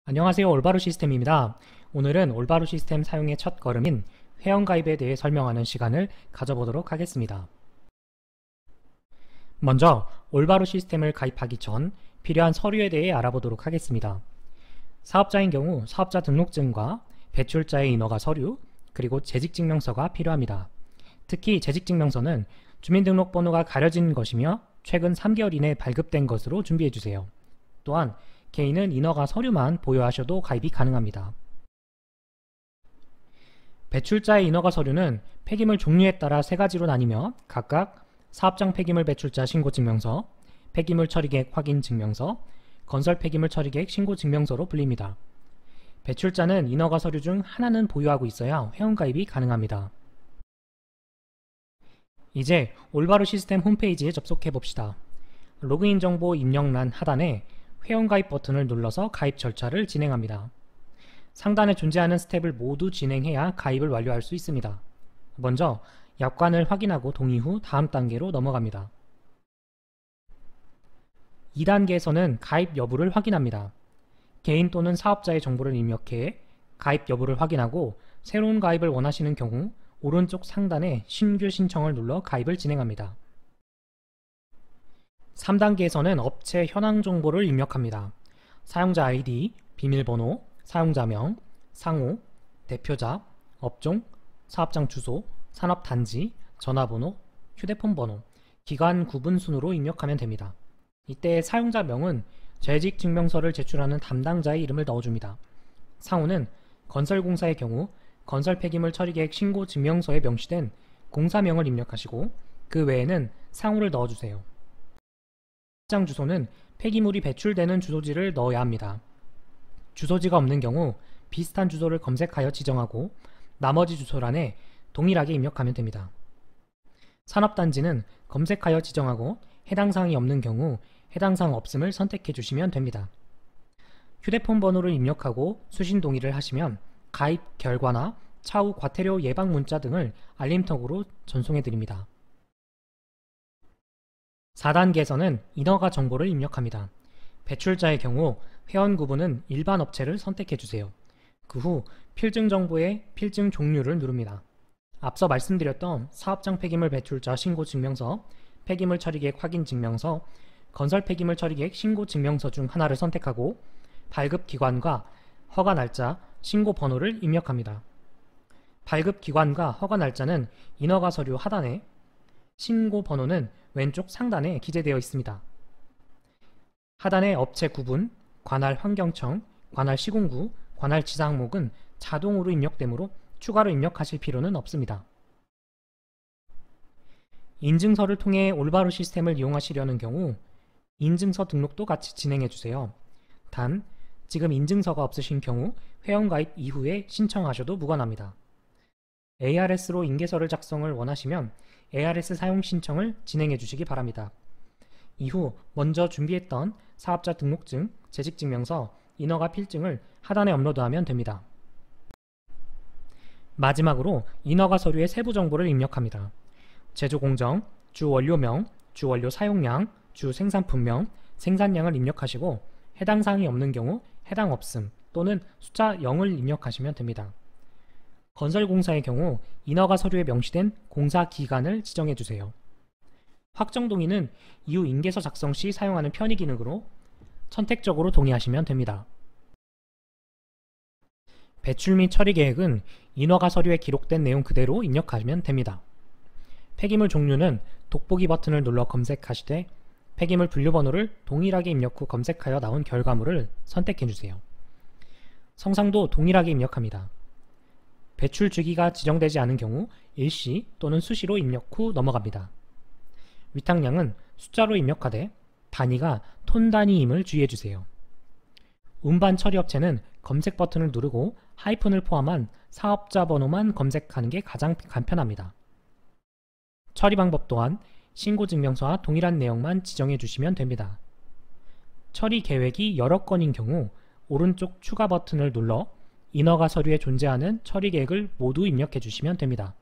안녕하세요. 올바로 시스템입니다. 오늘은 올바로 시스템 사용의 첫 걸음인 회원가입에 대해 설명하는 시간을 가져보도록 하겠습니다. 먼저 올바로 시스템을 가입하기 전 필요한 서류에 대해 알아보도록 하겠습니다. 사업자인 경우 사업자 등록증과 배출자의 인허가 서류, 그리고 재직증명서가 필요합니다. 특히 재직증명서는 주민등록번호가 가려진 것이며 최근 3개월 이내 발급된 것으로 준비해주세요. 또한 개인은 인허가 서류만 보유하셔도 가입이 가능합니다. 배출자의 인허가 서류는 폐기물 종류에 따라 세 가지로 나뉘며 각각 사업장 폐기물 배출자 신고증명서, 폐기물 처리계획 확인 증명서, 건설 폐기물 처리계획 신고 증명서로 불립니다. 배출자는 인허가 서류 중 하나는 보유하고 있어야 회원가입이 가능합니다. 이제 올바로 시스템 홈페이지에 접속해 봅시다. 로그인 정보 입력란 하단에 회원가입 버튼을 눌러서 가입 절차를 진행합니다. 상단에 존재하는 스텝을 모두 진행해야 가입을 완료할 수 있습니다. 먼저 약관을 확인하고 동의 후 다음 단계로 넘어갑니다. 2단계에서는 가입 여부를 확인합니다. 개인 또는 사업자의 정보를 입력해 가입 여부를 확인하고 새로운 가입을 원하시는 경우 오른쪽 상단에 신규 신청을 눌러 가입을 진행합니다. 3단계에서는 업체 현황 정보를 입력합니다. 사용자 아이디, 비밀번호, 사용자명, 상호, 대표자, 업종, 사업장 주소, 산업단지, 전화번호, 휴대폰 번호, 기관 구분 순으로 입력하면 됩니다. 이때 사용자명은 재직증명서를 제출하는 담당자의 이름을 넣어줍니다. 상호는 건설공사의 경우 건설 폐기물 처리계획 신고 증명서에 명시된 공사명을 입력하시고 그 외에는 상호를 넣어주세요. 사업장 주소는 폐기물이 배출되는 주소지를 넣어야 합니다. 주소지가 없는 경우 비슷한 주소를 검색하여 지정하고 나머지 주소란에 동일하게 입력하면 됩니다. 산업단지는 검색하여 지정하고 해당 사항이 없는 경우 해당 사항 없음을 선택해 주시면 됩니다. 휴대폰 번호를 입력하고 수신 동의를 하시면 가입 결과나 차후 과태료 예방 문자 등을 알림톡으로 전송해 드립니다. 4단계에서는 인허가 정보를 입력합니다. 배출자의 경우 회원 구분은 일반 업체를 선택해 주세요. 그 후 필증 정보의 필증 종류를 누릅니다. 앞서 말씀드렸던 사업장 폐기물 배출자 신고 증명서, 폐기물 처리계획 확인 증명서, 건설 폐기물 처리계획 신고 증명서 중 하나를 선택하고 발급 기관과 허가 날짜, 신고 번호를 입력합니다. 발급 기관과 허가 날짜는 인허가 서류 하단에, 신고 번호는 왼쪽 상단에 기재되어 있습니다. 하단의 업체 구분, 관할 환경청, 관할 시공구, 관할 지사 항목은 자동으로 입력되므로 추가로 입력하실 필요는 없습니다. 인증서를 통해 올바로 시스템을 이용하시려는 경우 인증서 등록도 같이 진행해 주세요. 단, 지금 인증서가 없으신 경우 회원가입 이후에 신청하셔도 무관합니다. ARS로 인계서를 작성을 원하시면 ARS 사용 신청을 진행해 주시기 바랍니다. 이후 먼저 준비했던 사업자 등록증, 재직증명서, 인허가 필증을 하단에 업로드하면 됩니다. 마지막으로 인허가 서류의 세부 정보를 입력합니다. 제조 공정, 주 원료명, 주 원료 사용량, 주 생산품명, 생산량을 입력하시고 해당 사항이 없는 경우 해당 없음 또는 숫자 0을 입력하시면 됩니다. 건설공사의 경우 인허가 서류에 명시된 공사 기간을 지정해 주세요. 확정 동의는 이후 인계서 작성 시 사용하는 편의 기능으로 선택적으로 동의하시면 됩니다. 배출 및 처리 계획은 인허가 서류에 기록된 내용 그대로 입력하시면 됩니다. 폐기물 종류는 돋보기 버튼을 눌러 검색하시되 폐기물 분류번호를 동일하게 입력 후 검색하여 나온 결과물을 선택해 주세요. 성상도 동일하게 입력합니다. 배출 주기가 지정되지 않은 경우 일시 또는 수시로 입력 후 넘어갑니다. 위탁량은 숫자로 입력하되 단위가 톤 단위임을 주의해주세요. 운반 처리업체는 검색 버튼을 누르고 하이픈을 포함한 사업자 번호만 검색하는 게 가장 간편합니다. 처리 방법 또한 신고증명서와 동일한 내용만 지정해 주시면 됩니다. 처리 계획이 여러 건인 경우 오른쪽 추가 버튼을 눌러 인허가 서류에 존재하는 처리 계획을 모두 입력해 주시면 됩니다.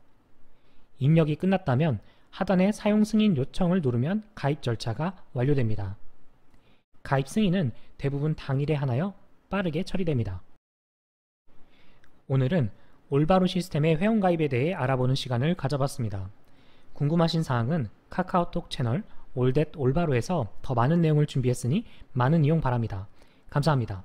입력이 끝났다면 하단의 사용 승인 요청을 누르면 가입 절차가 완료됩니다. 가입 승인은 대부분 당일에 하나여 빠르게 처리됩니다. 오늘은 올바로 시스템의 회원가입에 대해 알아보는 시간을 가져봤습니다. 궁금하신 사항은 카카오톡 채널 올댓 올바로에서 더 많은 내용을 준비했으니 많은 이용 바랍니다. 감사합니다.